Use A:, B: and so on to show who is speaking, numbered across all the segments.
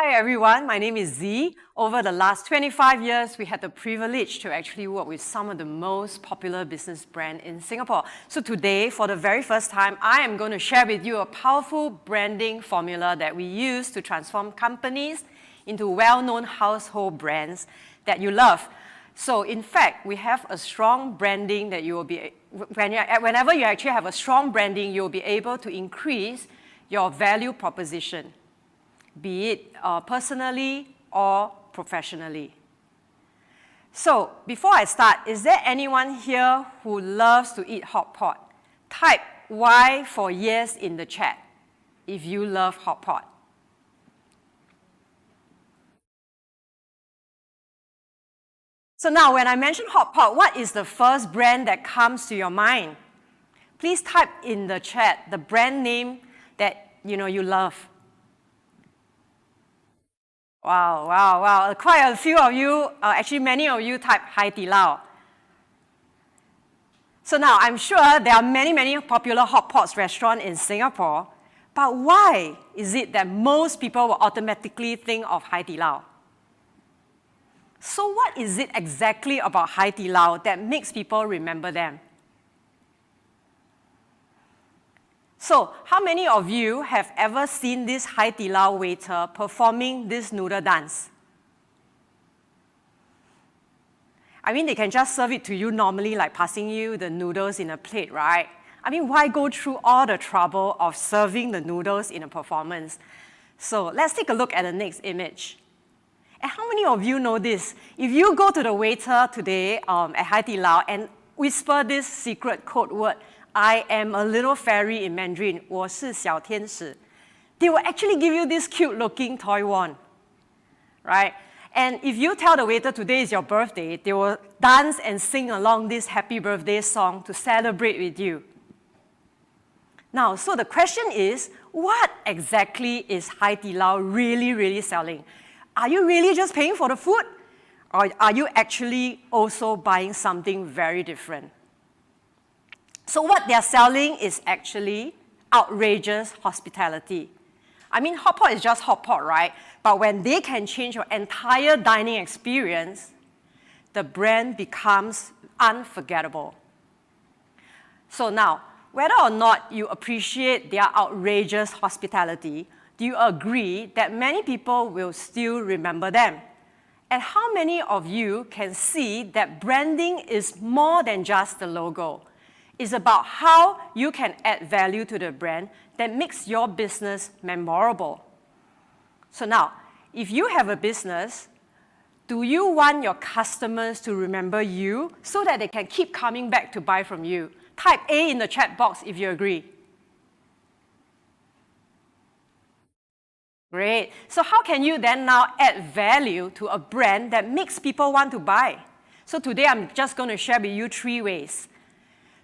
A: Hi everyone, my name is Zee. Over the last 25 years, we had the privilege to actually work with some of the most popular business brands in Singapore. So today, for the very first time, I am going to share with you a powerful branding formula that we use to transform companies into well-known household brands that you love. So in fact, we have a strong branding that you will be, whenever you actually have a strong branding, you'll be able to increase your value proposition, be it personally or professionally. So before I start, is there anyone here who loves to eat hot pot? Type Y for yes in the chat if you love hot pot. So now when I mention hot pot, what is the first brand that comes to your mind? Please type in the chat the brand name that you love. Wow. Quite a few of you, actually many of you type Hai Di Lao. So now I'm sure there are many popular hot pots restaurants in Singapore, but why is it that most people will automatically think of Hai Di Lao? So what is it exactly about Hai Di Lao that makes people remember them? So, how many of you have ever seen this Hai Di Lao waiter performing this noodle dance? I mean, they can just serve it to you normally, like passing you the noodles in a plate, right? I mean, why go through all the trouble of serving the noodles in a performance? So, let's take a look at the next image. And how many of you know this? If you go to the waiter today at Hai Di Lao and whisper this secret code word, I am a little fairy in Mandarin, 我是小天使, they will actually give you this cute-looking toy wand, right? And if you tell the waiter today is your birthday, they will dance and sing along this happy birthday song to celebrate with you. Now, so the question is, what exactly is Hai Di Lao really selling? Are you really just paying for the food? Or are you actually also buying something very different? So what they're selling is actually outrageous hospitality. I mean, hot pot is just hot pot, right? But when they can change your entire dining experience, the brand becomes unforgettable. So now, whether or not you appreciate their outrageous hospitality, do you agree that many people will still remember them? And how many of you can see that branding is more than just the logo? It's about how you can add value to the brand that makes your business memorable. So now, if you have a business, do you want your customers to remember you so that they can keep coming back to buy from you? Type A in the chat box if you agree. Great. So how can you then now add value to a brand that makes people want to buy? So today I'm just going to share with you 3 ways.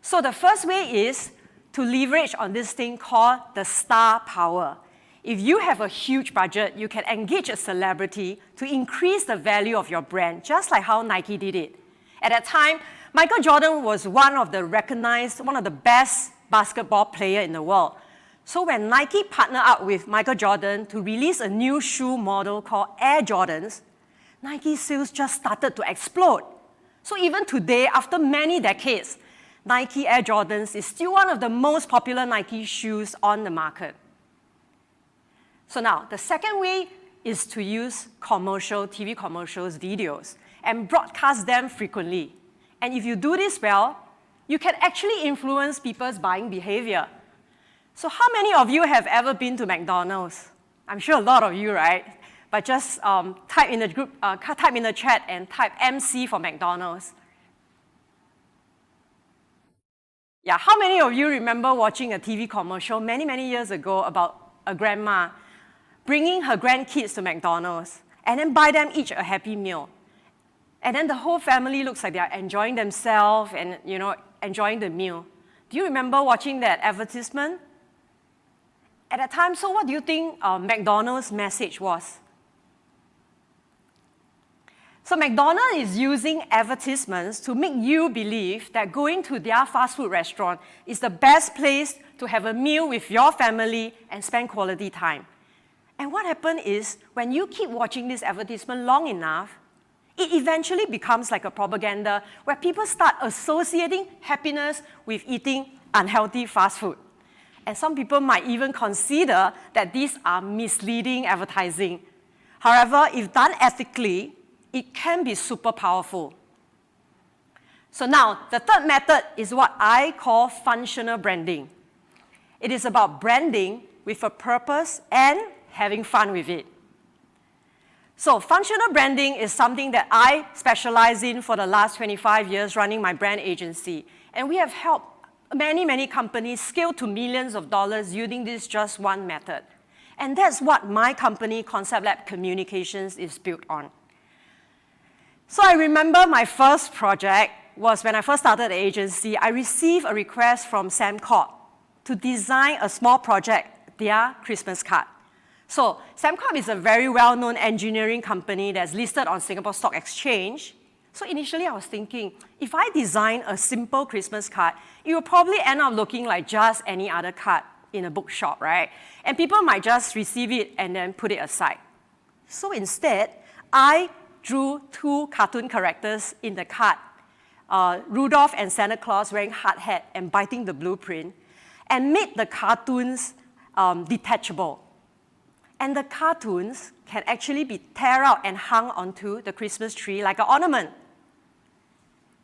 A: So the first way is to leverage on this thing called the star power. If you have a huge budget, you can engage a celebrity to increase the value of your brand, just like how Nike did it. At that time, Michael Jordan was one of the best basketball players in the world. So when Nike partnered up with Michael Jordan to release a new shoe model called Air Jordans, Nike sales just started to explode. So even today, after many decades, Nike Air Jordans is still one of the most popular Nike shoes on the market. So now, the second way is to use TV commercials, videos, and broadcast them frequently. And if you do this well, you can actually influence people's buying behavior. So how many of you have ever been to McDonald's? I'm sure a lot of you, right? But just type in the chat and type MC for McDonald's. Yeah, how many of you remember watching a TV commercial many years ago about a grandma bringing her grandkids to McDonald's and then buy them each a Happy Meal? And then the whole family looks like they're enjoying themselves and enjoying the meal. Do you remember watching that advertisement? At that time, so what do you think McDonald's message was? So McDonald's is using advertisements to make you believe that going to their fast food restaurant is the best place to have a meal with your family and spend quality time. And what happened is, when you keep watching this advertisement long enough, it eventually becomes like a propaganda where people start associating happiness with eating unhealthy fast food. And some people might even consider that these are misleading advertising. However, if done ethically, it can be super powerful. So now, the third method is what I call functional branding. It is about branding with a purpose and having fun with it. So functional branding is something that I specialize in for the last 25 years running my brand agency. And we have helped many companies scale to millions of dollars using this just one method. And that's what my company, Concept Lab Communications, is built on. So I remember my first project was when I first started the agency. I received a request from Sembcorp to design a small project, their Christmas card. So Sembcorp is a very well-known engineering company that's listed on Singapore Stock Exchange. So initially I was thinking, if I design a simple Christmas card, it will probably end up looking like just any other card in a bookshop, right? And people might just receive it and then put it aside. So instead, I drew two cartoon characters in the card, Rudolph and Santa Claus wearing hard hat and biting the blueprint, and made the cartoons detachable. And the cartoons can actually be tear out and hung onto the Christmas tree like an ornament.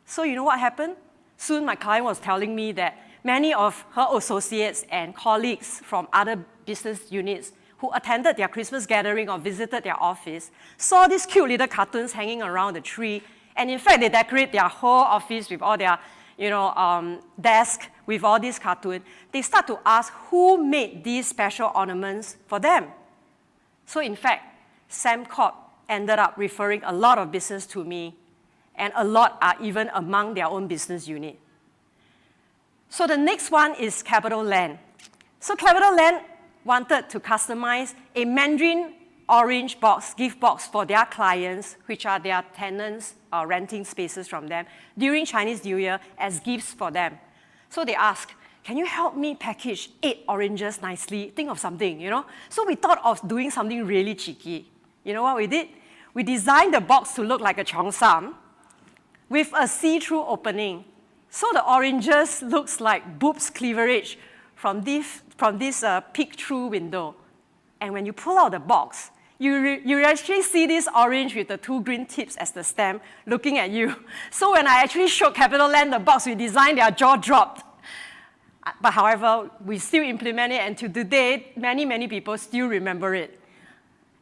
A: So you know what happened? Soon my client was telling me that many of her associates and colleagues from other business units who attended their Christmas gathering or visited their office saw these cute little cartoons hanging around the tree. And in fact, they decorate their whole office with all their desk with all these cartoons. They start to ask who made these special ornaments for them. So in fact, Sembcorp ended up referring a lot of business to me, and a lot are even among their own business unit. So the next one is Capital Land. So Capital Land wanted to customize a Mandarin orange box, gift box for their clients, which are their tenants renting spaces from them, during Chinese New Year as gifts for them. So they asked, can you help me package 8 oranges nicely? Think of something, you know? So we thought of doing something really cheeky. You know what we did? We designed the box to look like a cheongsam with a see-through opening. So the oranges looks like boobs cleavage from this peek-through window. And when you pull out the box, you actually see this orange with the 2 green tips as the stem looking at you. So when I actually showed Capital Land the box we designed, their jaw dropped. But however, we still implement it, and to today, many people still remember it.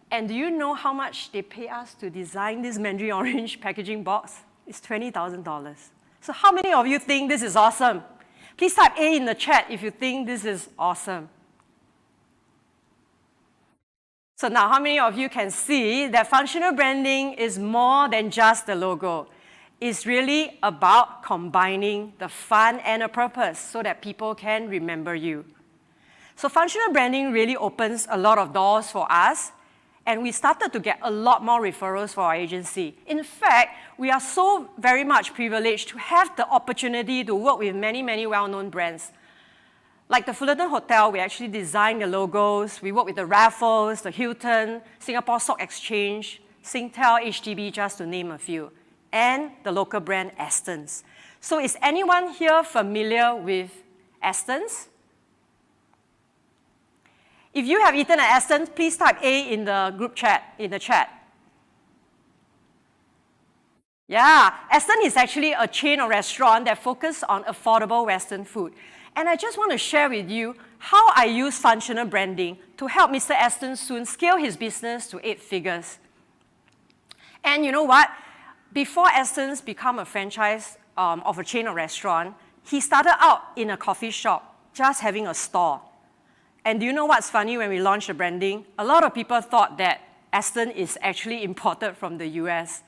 A: And do you know how much they pay us to design this Mandarin orange packaging box? It's $20,000. So how many of you think this is awesome? Please type A in the chat if you think this is awesome. So now, how many of you can see that functional branding is more than just the logo? It's really about combining the fun and a purpose so that people can remember you. So functional branding really opens a lot of doors for us, and we started to get a lot more referrals for our agency. In fact, we are so very much privileged to have the opportunity to work with many well-known brands. Like the Fullerton Hotel, we actually designed the logos. We work with the Raffles, the Hilton, Singapore Stock Exchange, Singtel, HDB, just to name a few, and the local brand Aston's. So is anyone here familiar with Aston's? If you have eaten at Aston's, please type A in the group chat, in the chat. Yeah, Aston is actually a chain of restaurants that focus on affordable Western food. And I just want to share with you how I use functional branding to help Mr. Aston soon scale his business to 8 figures. And you know what? Before Aston's become a franchise of a chain of restaurant, he started out in a coffee shop, just having a store. And do you know what's funny when we launched the branding? A lot of people thought that Aston is actually imported from the US.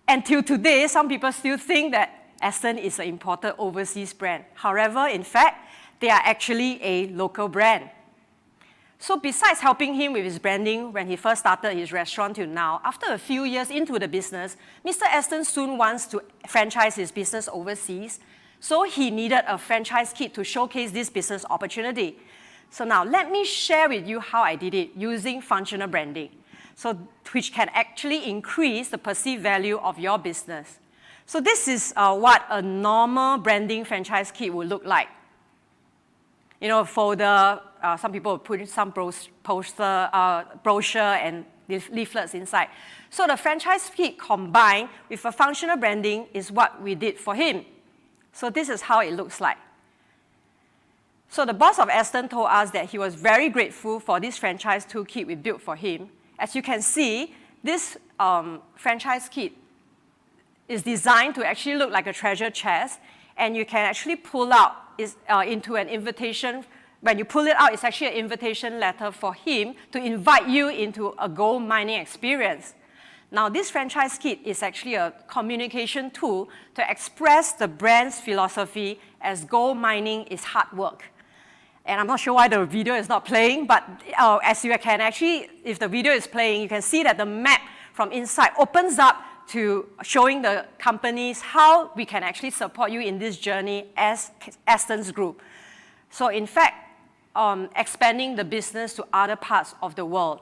A: Until today, some people still think that Aston is an imported overseas brand. However, in fact, they are actually a local brand. So besides helping him with his branding when he first started his restaurant till now, after a few years into the business, Mr. Aston soon wants to franchise his business overseas. So he needed a franchise kit to showcase this business opportunity. So now let me share with you how I did it using functional branding, so which can actually increase the perceived value of your business. So this is what a normal branding franchise kit would look like. You know, folder, some people put some brochure and leaflets inside. So the franchise kit combined with a functional branding is what we did for him. So this is how it looks like. So the boss of Aston told us that he was very grateful for this franchise toolkit we built for him. As you can see, this franchise kit is designed to actually look like a treasure chest, and you can actually pull out into an invitation. When you pull it out, it's actually an invitation letter for him to invite you into a gold mining experience. Now, this franchise kit is actually a communication tool to express the brand's philosophy, as gold mining is hard work. And I'm not sure why the video is not playing, but as you can actually, if the video is playing, you can see that the map from inside opens up to showing the companies how we can actually support you in this journey as Aston's group. So in fact, expanding the business to other parts of the world.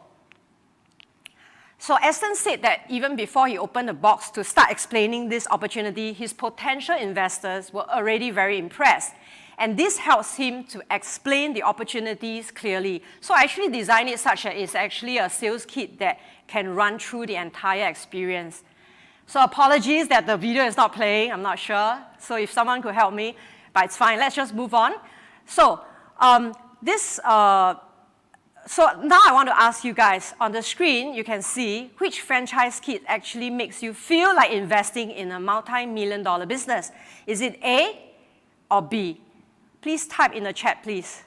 A: So Aston said that even before he opened the box to start explaining this opportunity, his potential investors were already very impressed. And this helps him to explain the opportunities clearly. So I actually designed it such that it's actually a sales kit that can run through the entire experience. So apologies that the video is not playing, I'm not sure. So if someone could help me, but it's fine, let's just move on. So so now I want to ask you guys, on the screen you can see which franchise kit actually makes you feel like investing in a multi-million-dollar business. Is it A or B? Please type in the chat, please.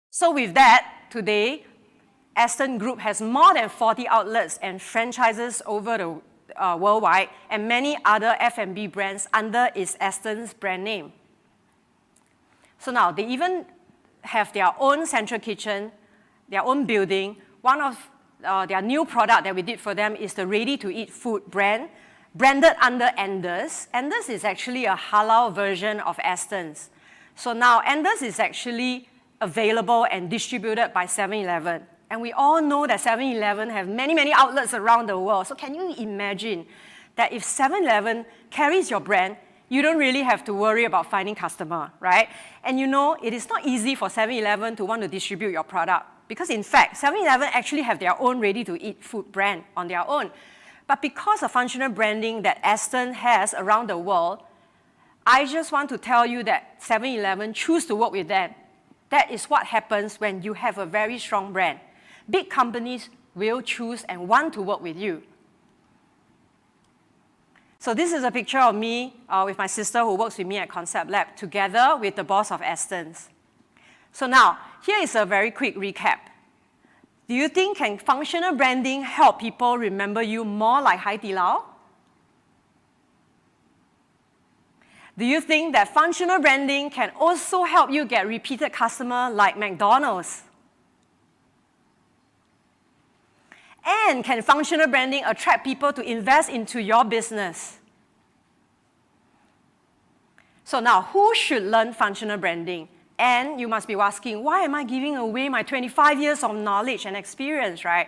A: So with that, today, Aston Group has more than 40 outlets and franchises over the worldwide, and many other F&B brands under its Aston's brand name. So now, they even have their own central kitchen, their own building. One of their new product that we did for them is the ready-to-eat food brand, branded under Anders. Anders is actually a halal version of Aston's. So now, Anders is actually available and distributed by 7-Eleven. And we all know that 7-Eleven have many, many outlets around the world. So can you imagine that if 7-Eleven carries your brand, you don't really have to worry about finding customer, right? And you know, it is not easy for 7-Eleven to want to distribute your product, because in fact, 7-Eleven actually have their own ready-to-eat food brand on their own. But because of functional branding that Aston has around the world, I just want to tell you that 7-Eleven choose to work with them. That is what happens when you have a very strong brand. Big companies will choose and want to work with you. So this is a picture of me with my sister who works with me at Concept Lab, together with the boss of Aston's. So now, here is a very quick recap. Do you think can functional branding help people remember you more like Hai Di Lao? Do you think that functional branding can also help you get repeated customer like McDonald's? And can functional branding attract people to invest into your business? So now, who should learn functional branding? And you must be asking, why am I giving away my 25 years of knowledge and experience, right?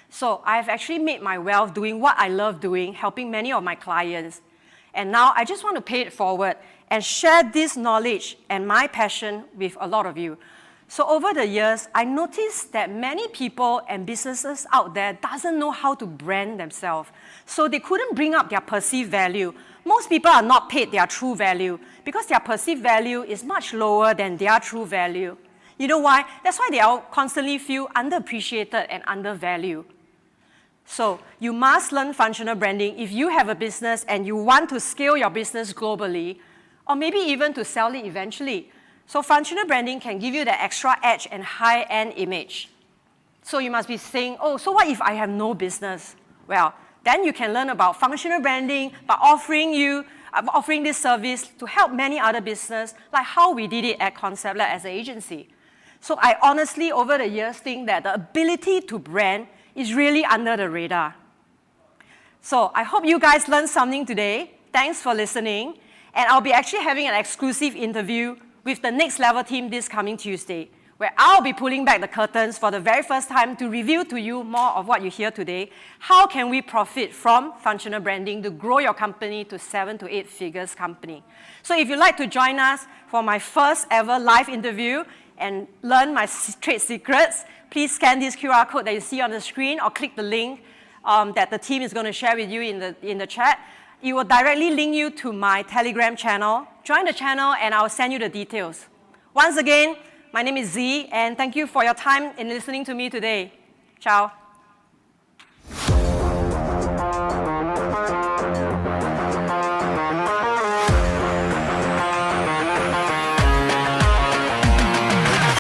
A: So I've actually made my wealth doing what I love doing, helping many of my clients. And now I just want to pay it forward and share this knowledge and my passion with a lot of you. So over the years, I noticed that many people and businesses out there doesn't know how to brand themselves. So they couldn't bring up their perceived value. Most people are not paid their true value because their perceived value is much lower than their true value. You know why? That's why they all constantly feel underappreciated and undervalued. So you must learn functional branding if you have a business and you want to scale your business globally, or maybe even to sell it eventually. So functional branding can give you the extra edge and high-end image. So you must be saying, oh, so what if I have no business? Well, then you can learn about functional branding by offering this service to help many other businesses, like how we did it at Concept Lab as an agency. So I honestly, over the years, think that the ability to brand is really under the radar. So I hope you guys learned something today. Thanks for listening. And I'll be actually having an exclusive interview with the Next Level team this coming Tuesday, where I'll be pulling back the curtains for the very first time to reveal to you more of what you hear today. How can we profit from functional branding to grow your company to 7 to 8 figures company? So if you'd like to join us for my first ever live interview and learn my trade secrets, please scan this QR code that you see on the screen or click the link that the team is going to share with you in the chat. It will directly link you to my Telegram channel. Join the channel and I'll send you the details. Once again, my name is Zee, and thank you for your time in listening to me today. Ciao.